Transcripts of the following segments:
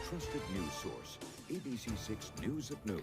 trusted news source, ABC6 News at Noon.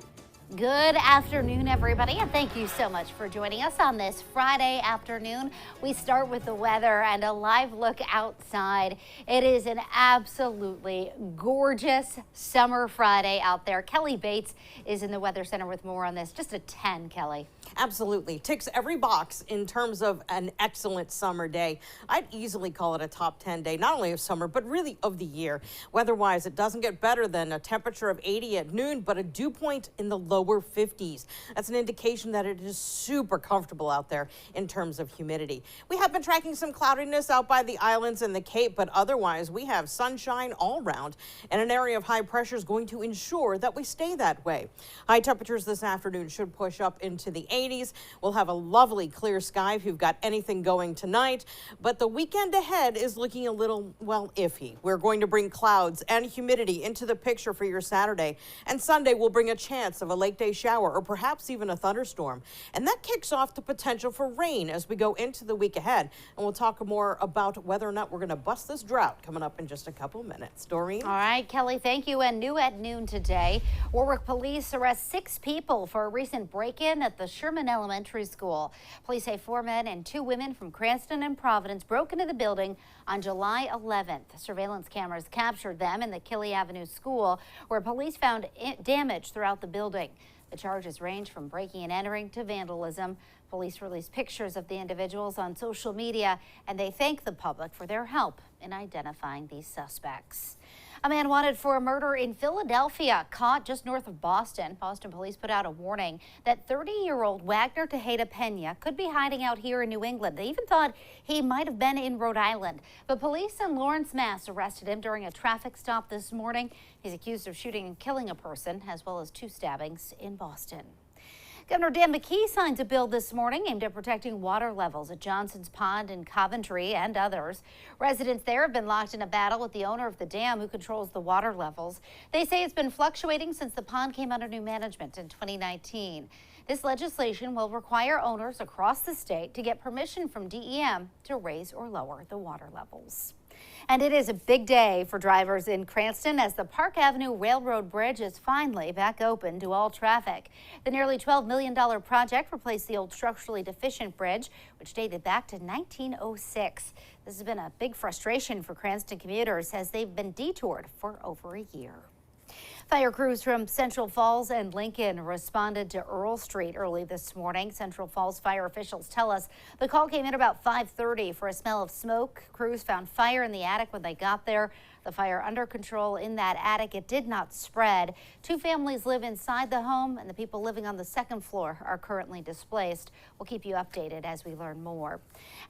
Good afternoon, everybody, and thank you so much for joining us on this Friday afternoon. We start with the weather and a live look outside. It is an absolutely gorgeous summer Friday out there. Kelly Bates is in the Weather Center with more on this. Just a 10, Kelly. Absolutely. Ticks every box in terms of an excellent summer day. I'd easily call it a top 10 day, not only of summer, but really of the year. Weather-wise, it doesn't get better than a temperature of 80 at noon, but a dew point in the lower 50s. That's an indication that it is super comfortable out there in terms of humidity. We have been tracking some cloudiness out by the islands and the Cape, but otherwise we have sunshine all around, and an area of high pressure is going to ensure that we stay that way. High temperatures this afternoon should push up into the 80s. We'll have a lovely clear sky if you've got anything going tonight, but the weekend ahead is looking a little, well, iffy. We're going to bring clouds and humidity into the picture for your Saturday, and Sunday will bring a chance of a late day shower or perhaps even a thunderstorm. And that kicks off the potential for rain as we go into the week ahead. And we'll talk more about whether or not we're going to bust this drought coming up in just a couple minutes. Doreen? All right, Kelly, thank you. And new at noon today, Warwick police arrest 6 people for a recent break-in at the Sherman Elementary School. Police say 4 men and 2 women from Cranston and Providence broke into the building on July 11th. Surveillance cameras captured them in the Kelly Avenue School, where police found damage throughout the building. The charges range from breaking and entering to vandalism. Police released pictures of the individuals on social media, and they thank the public for their help in identifying these suspects. A man wanted for a murder in Philadelphia, caught just north of Boston. Boston police put out a warning that 30-year-old Wagner Tejeda Pena could be hiding out here in New England. They even thought he might have been in Rhode Island. But police in Lawrence, Mass. arrested him during a traffic stop this morning. He's accused of shooting and killing a person, as well as 2 stabbings in Boston. Governor Dan McKee signs a bill this morning aimed at protecting water levels at Johnson's Pond in Coventry and others. Residents there have been locked in a battle with the owner of the dam who controls the water levels. They say it's been fluctuating since the pond came under new management in 2019. This legislation will require owners across the state to get permission from DEM to raise or lower the water levels. And it is a big day for drivers in Cranston as the Park Avenue Railroad Bridge is finally back open to all traffic. The nearly $12 million project replaced the old structurally deficient bridge, which dated back to 1906. This has been a big frustration for Cranston commuters as they've been detoured for over a year. Fire crews from Central Falls and Lincoln responded to Earl Street early this morning. Central Falls fire officials tell us the call came in about 5:30 for a smell of smoke. Crews found fire in the attic when they got there. The fire under control in that attic. It did not spread. 2 families live inside the home, and the people living on the 2nd floor are currently displaced. We'll keep you updated as we learn more.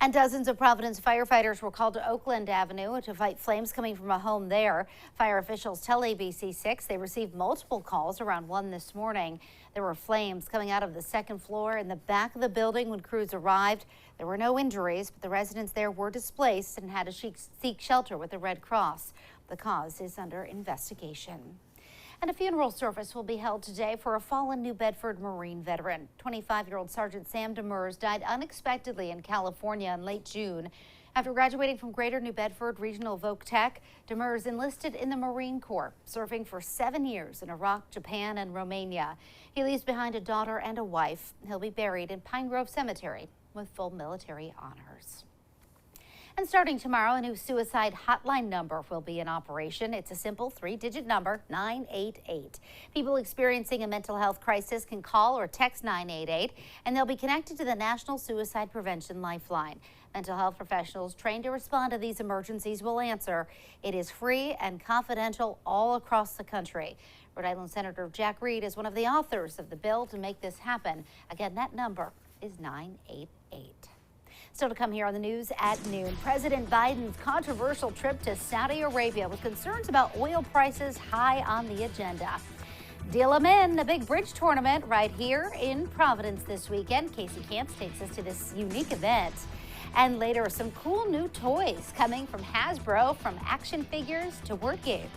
And dozens of Providence firefighters were called to Oakland Avenue to fight flames coming from a home there. Fire officials tell ABC6 they received multiple calls around 1 this morning. There were flames coming out of the 2nd floor in the back of the building when crews arrived. There were no injuries, but the residents there were displaced and had to seek shelter with the Red Cross. The cause is under investigation. And a funeral service will be held today for a fallen New Bedford Marine veteran. 25-year-old Sergeant Sam Demers died unexpectedly in California in late June. After graduating from Greater New Bedford Regional Voc Tech, Demers enlisted in the Marine Corps, serving for 7 years in Iraq, Japan, and Romania. He leaves behind a daughter and a wife. He'll be buried in Pine Grove Cemetery with full military honors. And starting tomorrow, a new suicide hotline number will be in operation. It's a simple 3-digit number, 988. People experiencing a mental health crisis can call or text 988, and they'll be connected to the National Suicide Prevention Lifeline. Mental health professionals trained to respond to these emergencies will answer. It is free and confidential all across the country. Rhode Island Senator Jack Reed is one of the authors of the bill to make this happen. Again, that number is 988. Still to come here on the news at noon, President Biden's controversial trip to Saudi Arabia with concerns about oil prices high on the agenda. Deal 'em in, a big bridge tournament right here in Providence this weekend. Casey Camps takes us to this unique event. And later, some cool new toys coming from Hasbro, from action figures to word games.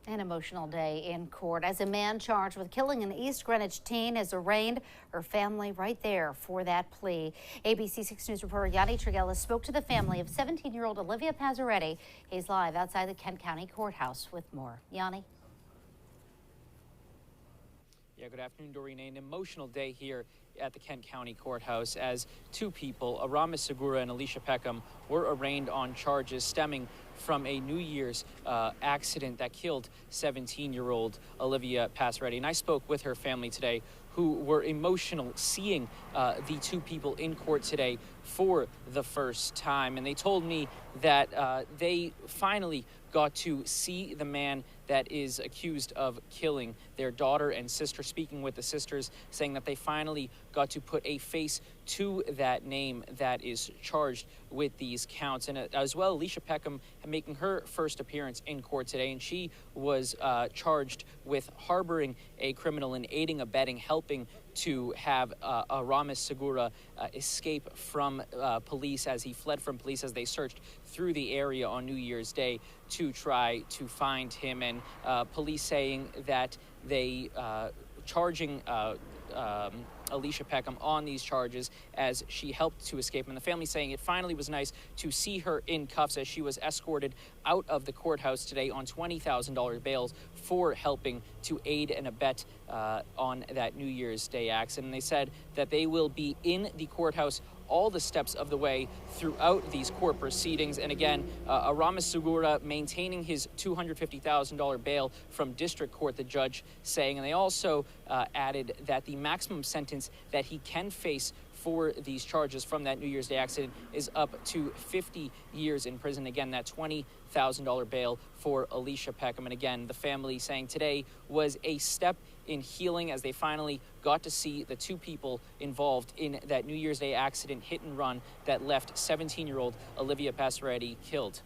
An emotional day in court as a man charged with killing an East Greenwich teen is arraigned. Her family right there for that plea. ABC6 News reporter Yanni Trigella spoke to the family of 17-year-old Olivia Pazzaretti. He's live outside the Kent County Courthouse with more. Yanni. Yeah, good afternoon, Doreen. An emotional day here at the Kent County Courthouse as two people, Aramis Segura and Alicia Peckham, were arraigned on charges stemming from a New Year's accident that killed 17-year-old Olivia Pazzaretti. And I spoke with her family today, who were emotional seeing the two people in court today for the first time. And they told me that they finally got to see the man that is accused of killing their daughter and sister, speaking with the sisters, saying that they finally got to put a face to that name that is charged with these counts. And as well, Alicia Peckham making her first appearance in court today, and she was charged with harboring a criminal and aiding, abetting, helping to have Aramis Segura escape from police as he fled from police as they searched through the area on New Year's Day to try to find him. And police saying that they charging Alicia Peckham on these charges as she helped to escape. And the family saying it finally was nice to see her in cuffs as she was escorted out of the courthouse today on $20,000 bail for helping to aid and abet on that New Year's Day accident. And they said that they will be in the courthouse all the steps of the way throughout these court proceedings. And again, Aramis Segura maintaining his $250,000 bail from district court, the judge saying, and they also added that the maximum sentence that he can face for these charges from that New Year's Day accident is up to 50 years in prison. Again, that $20,000 bail for Alicia Peckham. And again, the family saying today was a step in healing as they finally got to see the two people involved in that New Year's Day accident hit and run that left 17-year-old Olivia Pazzaretti killed.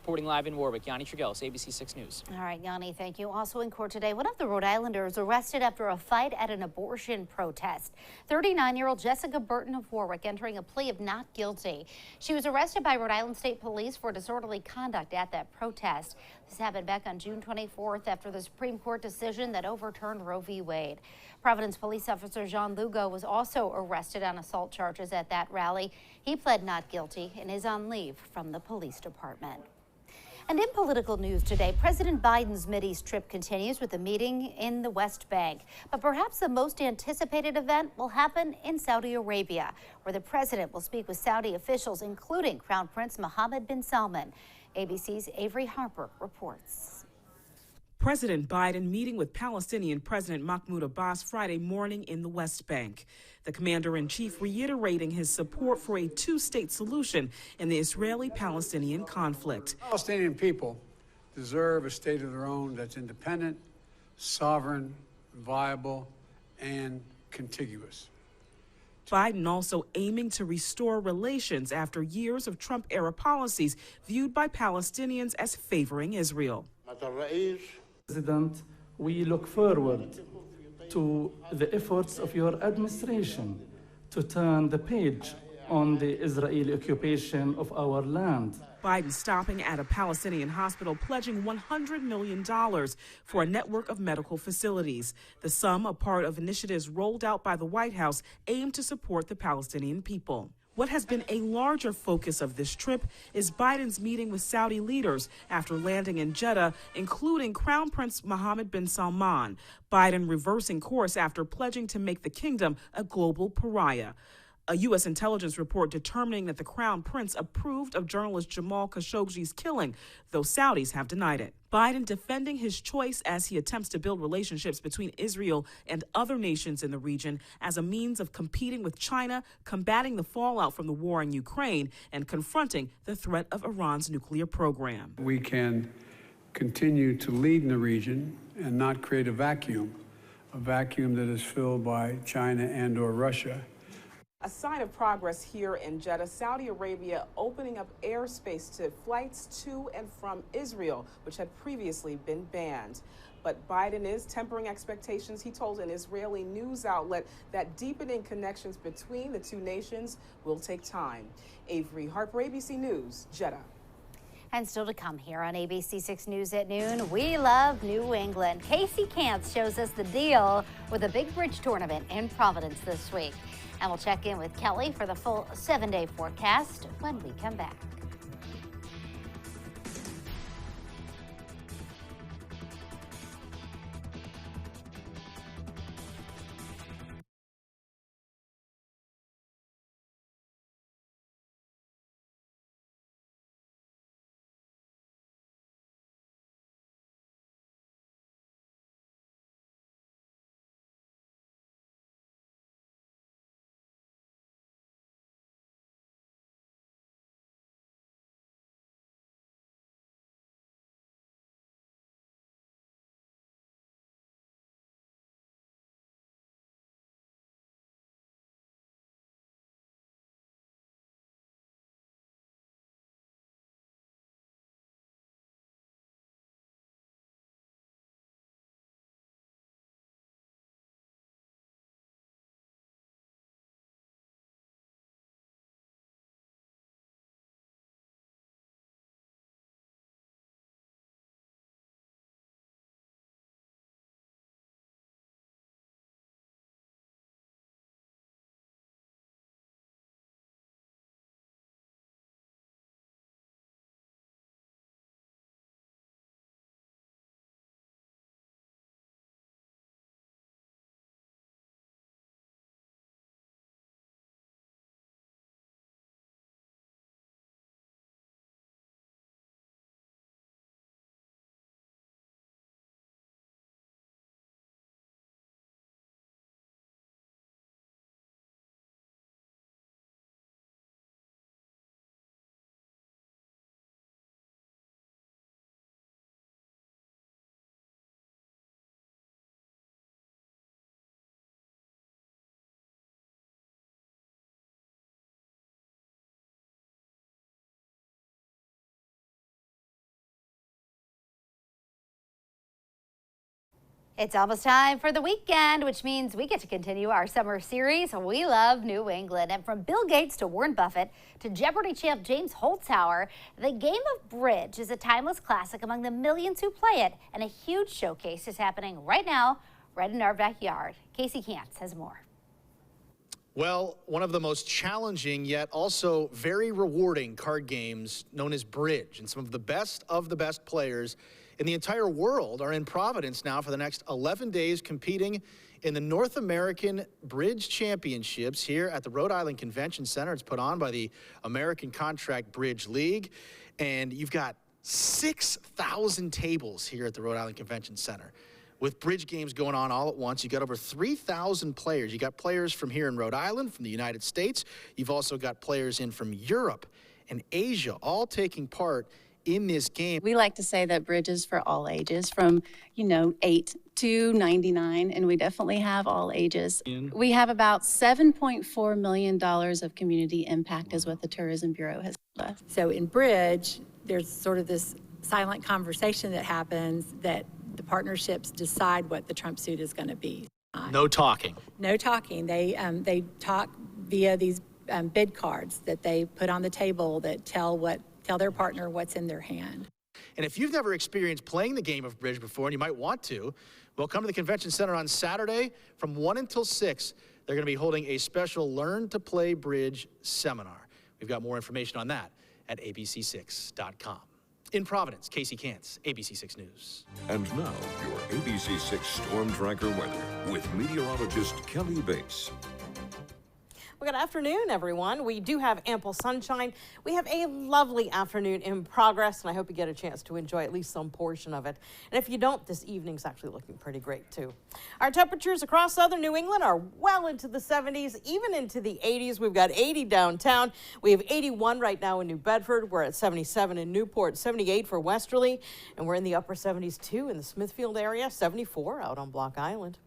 Reporting live in Warwick, Yanni Trigella, ABC6 News. All right, Yanni, thank you. Also in court today, one of the Rhode Islanders arrested after a fight at an abortion protest. 39-year-old Jessica Burton of Warwick entering a plea of not guilty. She was arrested by Rhode Island State Police for disorderly conduct at that protest. This happened back on June 24th after the Supreme Court decision that overturned Roe v. Wade. Providence police officer Jean Lugo was also arrested on assault charges at that rally. He pled not guilty and is on leave from the police department. And in political news today, President Biden's Mideast trip continues with a meeting in the West Bank. But perhaps the most anticipated event will happen in Saudi Arabia, where the president will speak with Saudi officials, including Crown Prince Mohammed bin Salman. ABC's Avery Harper reports. President Biden meeting with Palestinian President Mahmoud Abbas Friday morning in the West Bank. The commander-in-chief reiterating his support for a two-state solution in the Israeli-Palestinian conflict. Palestinian people deserve a state of their own that's independent, sovereign, viable, and contiguous. Biden also aiming to restore relations after years of Trump-era policies viewed by Palestinians as favoring Israel. President, we look forward to the efforts of your administration to turn the page on the Israeli occupation of our land. Biden stopping at a Palestinian hospital pledging $100 million for a network of medical facilities. The sum, a part of initiatives rolled out by the White House, aimed to support the Palestinian people. What has been a larger focus of this trip is Biden's meeting with Saudi leaders after landing in Jeddah, including Crown Prince Mohammed bin Salman. Biden reversing course after pledging to make the kingdom a global pariah. A U.S. intelligence report determining that the Crown Prince approved of journalist Jamal Khashoggi's killing, though Saudis have denied it. Biden defending his choice as he attempts to build relationships between Israel and other nations in the region as a means of competing with China, combating the fallout from the war in Ukraine, and confronting the threat of Iran's nuclear program. We can continue to lead in the region and not create a vacuum that is filled by China and or Russia. A sign of progress here in Jeddah, Saudi Arabia opening up airspace to flights to and from Israel, which had previously been banned. But Biden is tempering expectations. He told an Israeli news outlet that deepening connections between the two nations will take time. Avery Harper, ABC News, Jeddah. And still to come here on ABC6 News at noon, we love New England. Casey Kantz shows us the deal with a big bridge tournament in Providence this week. And we'll check in with Kelly for the full 7-day forecast when we come back. It's almost time for the weekend, which means we get to continue our summer series, We Love New England. And from Bill Gates to Warren Buffett to Jeopardy champ James Holzhauer, the game of bridge is a timeless classic among the millions who play it. And a huge showcase is happening right now, right in our backyard. Casey Kantz has more. Well, one of the most challenging yet also very rewarding card games known as bridge. And some of the best players in the entire world are in Providence now for the next 11 days competing in the North American Bridge Championships here at the Rhode Island Convention Center. It's put on by the American Contract Bridge League. And you've got 6,000 tables here at the Rhode Island Convention Center with bridge games going on all at once. You got over 3,000 players. You got players from here in Rhode Island, from the United States. You've also got players in from Europe and Asia, all taking part in this game. We like to say that bridge is for all ages, from 8 to 99, and we definitely have all ages. We have about $7.4 million of community impact is what the Tourism Bureau has told us. So in bridge, there's sort of this silent conversation that happens that the partnerships decide what the trump suit is going to be. No talking. No talking. They talk via these bid cards that they put on the table that tell their partner what's in their hand. And if you've never experienced playing the game of bridge before, and you might want to, well, come to the Convention Center on Saturday from 1 until 6. They're going to be holding a special Learn to Play Bridge seminar. We've got more information on that at abc6.com. In Providence, Casey Kantz, ABC6 News. And now, your ABC6 Storm Tracker weather with meteorologist Kelly Bates. Well, good afternoon, everyone. We do have ample sunshine. We have a lovely afternoon in progress, and I hope you get a chance to enjoy at least some portion of it. And if you don't, this evening's actually looking pretty great, too. Our temperatures across southern New England are well into the 70s, even into the 80s. We've got 80 downtown. We have 81 right now in New Bedford. We're at 77 in Newport, 78 for Westerly, and we're in the upper 70s, too, in the Smithfield area, 74 out on Block Island.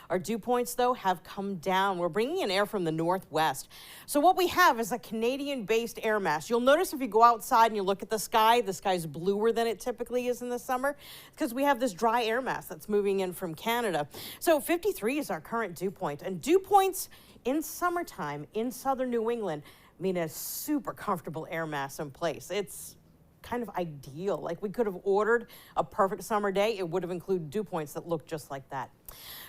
Our dew points, though, have come down. We're bringing in air from the northwest. So what we have is a Canadian-based air mass. You'll notice if you go outside and you look at the sky's bluer than it typically is in the summer because we have this dry air mass that's moving in from Canada. So 53 is our current dew point. And dew points in summertime in southern New England mean a super comfortable air mass in place. It's kind of ideal. Like we could have ordered a perfect summer day. It would have included dew points that look just like that.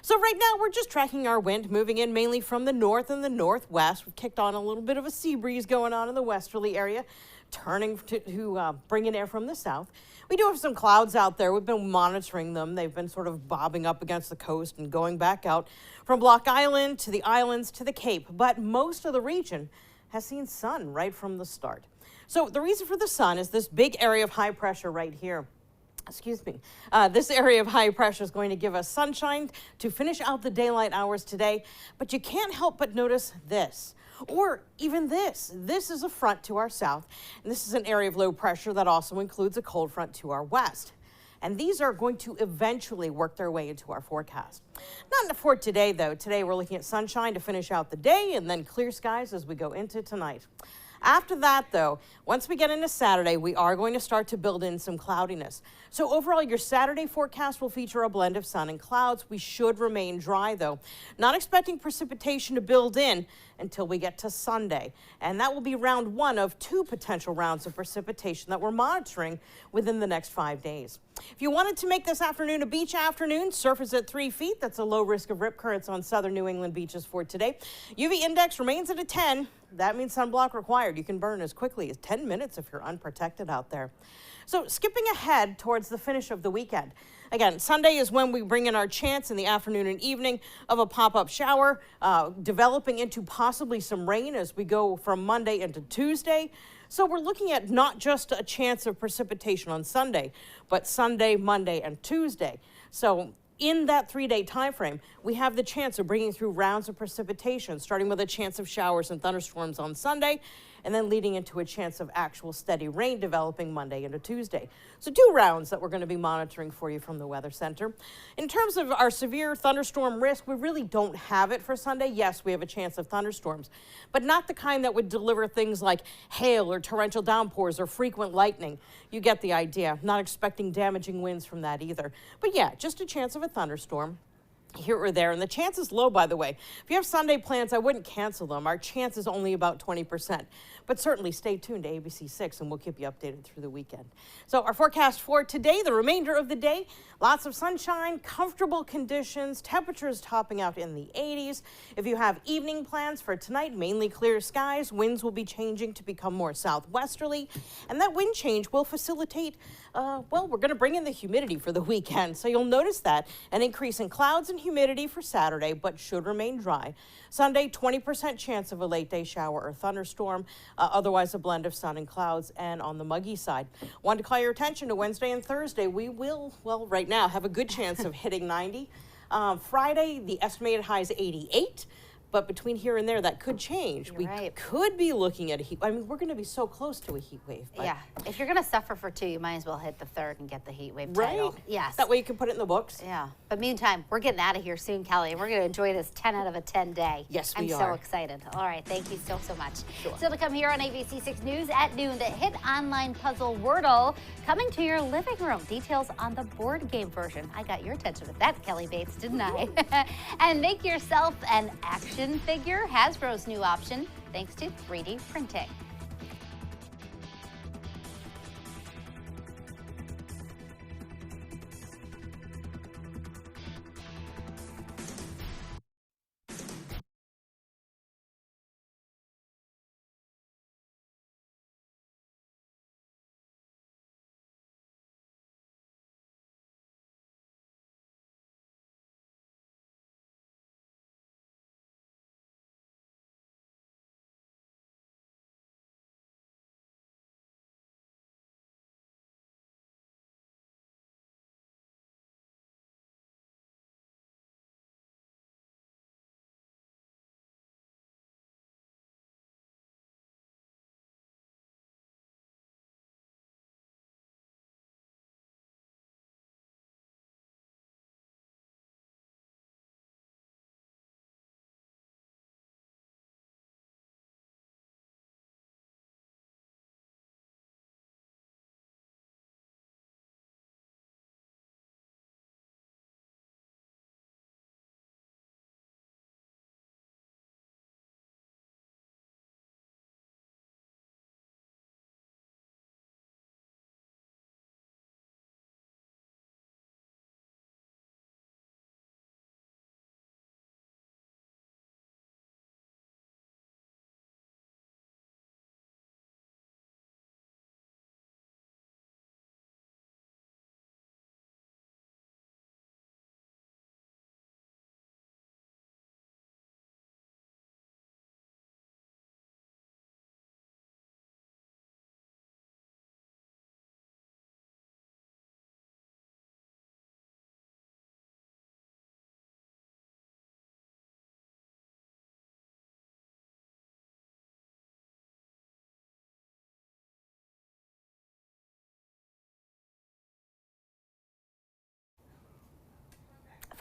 So right now we're just tracking our wind, moving in mainly from the north and the northwest. We've kicked on a little bit of a sea breeze going on in the westerly area, turning to bring in air from the south. We do have some clouds out there. We've been monitoring them. They've been sort of bobbing up against the coast and going back out from Block Island to the islands to the Cape. But most of the region has seen sun right from the start. So the reason for the sun is this big area of high pressure right here. Excuse me. This area of high pressure is going to give us sunshine to finish out the daylight hours today. But you can't help but notice this, or even this. This is a front to our south, and this is an area of low pressure that also includes a cold front to our west. And these are going to eventually work their way into our forecast. Not for today, though. Today we're looking at sunshine to finish out the day and then clear skies as we go into tonight. After that, though, once we get into Saturday, we are going to start to build in some cloudiness. So overall, your Saturday forecast will feature a blend of sun and clouds. We should remain dry, though. Not expecting precipitation to build in until we get to Sunday. And that will be round one of 2 potential rounds of precipitation that we're monitoring within the next 5 days. If you wanted to make this afternoon a beach afternoon, surf is at 3 feet. That's a low risk of rip currents on southern New England beaches for today. UV index remains at a 10. That means sunblock required. You can burn as quickly as 10 minutes if you're unprotected out there. So skipping ahead towards the finish of the weekend. Again, Sunday is when we bring in our chance in the afternoon and evening of a pop-up shower, developing into possibly some rain as we go from Monday into Tuesday. So we're looking at not just a chance of precipitation on Sunday, but Sunday, Monday, and Tuesday. So in that 3-day time frame, we have the chance of bringing through rounds of precipitation, starting with a chance of showers and thunderstorms on Sunday, and then leading into a chance of actual steady rain developing Monday into Tuesday. So 2 rounds that we're going to be monitoring for you from the Weather Center. In terms of our severe thunderstorm risk, we really don't have it for Sunday. Yes, we have a chance of thunderstorms, but not the kind that would deliver things like hail or torrential downpours or frequent lightning. You get the idea. Not expecting damaging winds from that either. But yeah, just a chance of a thunderstorm here or there, and the chance is low, by the way. If you have Sunday plans, I wouldn't cancel them. Our chance is only about 20%, but certainly stay tuned to ABC6 and we'll keep you updated through the weekend. So our forecast for today, the remainder of the day, lots of sunshine, comfortable conditions, temperatures topping out in the 80s. If you have evening plans for tonight, mainly clear skies, winds will be changing to become more southwesterly, and that wind change will facilitate, well, we're going to bring in the humidity for the weekend, so you'll notice that an increase in clouds and humidity for Saturday, but should remain dry. Sunday, 20% chance of a late day shower or thunderstorm, otherwise a blend of sun and clouds, and on the muggy side. Want to call your attention to Wednesday and Thursday. We will, well, right now have a good chance of hitting 90. Friday, the estimated high is 88. But between here and there, that could change. You're we right. could be looking at a heat. I mean, we're going to be so close to a heat wave. But Yeah, if you're going to suffer for 2, you might as well hit the 3rd and get the heat wave right? title. Yes. That way you can put it in the books. Yeah, but meantime, we're getting out of here soon, Kelly, and we're going to enjoy this 10 out of a 10 day. Yes, I'm we so are. excited. All right, thank you so much. Sure. Still to come here on ABC6 News at noon, the hit online puzzle Wordle coming to your living room. Details on the board game version. I got your attention with that, Kelly Bates, didn't I? And make yourself an action figure. Hasbro's new option, thanks to 3D printing.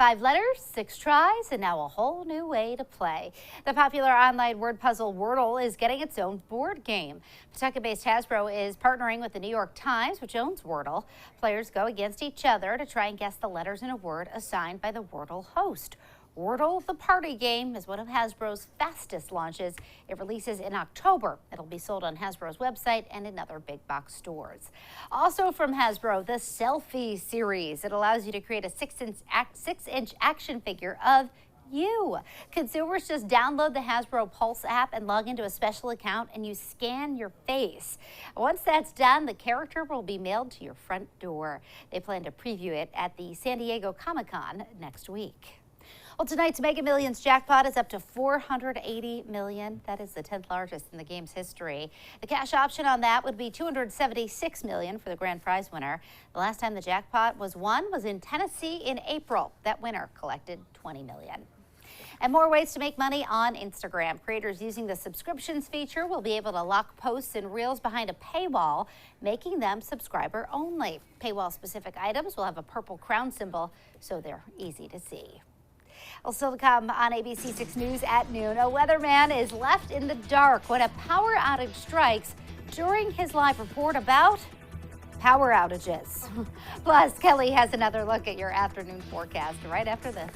5 letters, 6 tries, and now a whole new way to play. The popular online word puzzle Wordle is getting its own board game. Pawtucket-based Hasbro is partnering with the New York Times, which owns Wordle. Players go against each other to try and guess the letters in a word assigned by the Wordle host. Wordle, the party game, is one of Hasbro's fastest launches. It releases in October. It'll be sold on Hasbro's website and in other big box stores. Also from Hasbro, the Selfie series. It allows you to create a 6-inch action figure of you. Consumers just download the Hasbro Pulse app and log into a special account, and you scan your face. Once that's done, the character will be mailed to your front door. They plan to preview it at the San Diego Comic-Con next week. Well, tonight's Mega Millions jackpot is up to $480 million. That is the 10th largest in the game's history. The cash option on that would be $276 million for the grand prize winner. The last time the jackpot was won was in Tennessee in April. That winner collected $20 million. And more ways to make money on Instagram. Creators using the subscriptions feature will be able to lock posts and reels behind a paywall, making them subscriber only. Paywall-specific items will have a purple crown symbol, so they're easy to see. Well, still to come on ABC6 News at noon, a weatherman is left in the dark when a power outage strikes during his live report about power outages. Plus, Kelly has another look at your afternoon forecast right after this.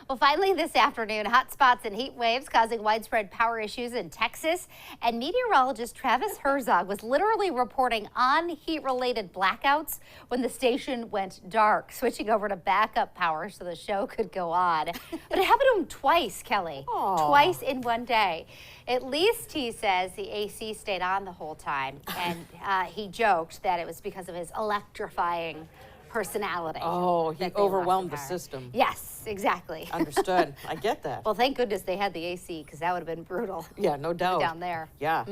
Well, finally this afternoon, hot spots and heat waves causing widespread power issues in Texas. And meteorologist Travis Herzog was literally reporting on heat-related blackouts when the station went dark, switching over to backup power so the show could go on. But it happened to him twice, Kelly. Aww. Twice in one day. At least, he says, the AC stayed on the whole time. And he joked that it was because of his electrifying personality. Oh, he overwhelmed the system. Yes, exactly. Understood. I get that. Well, thank goodness they had the AC, because that would have been brutal. Yeah, no doubt. Down there. Yeah.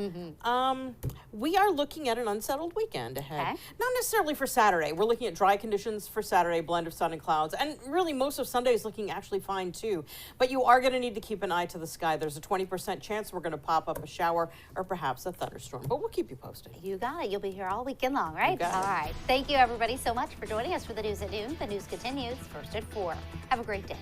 We are looking at an unsettled weekend ahead. Okay. Not necessarily for Saturday. We're looking at dry conditions for Saturday, blend of sun and clouds, and really most of Sunday is looking actually fine too. But you are going to need to keep an eye to the sky. There's a 20% chance we're going to pop up a shower or perhaps a thunderstorm, but we'll keep you posted. You got it. You'll be here all weekend long, right? You got it. All right. Thank you, everybody, so much for joining us for the news at noon. The news continues first at 4. Have a great day.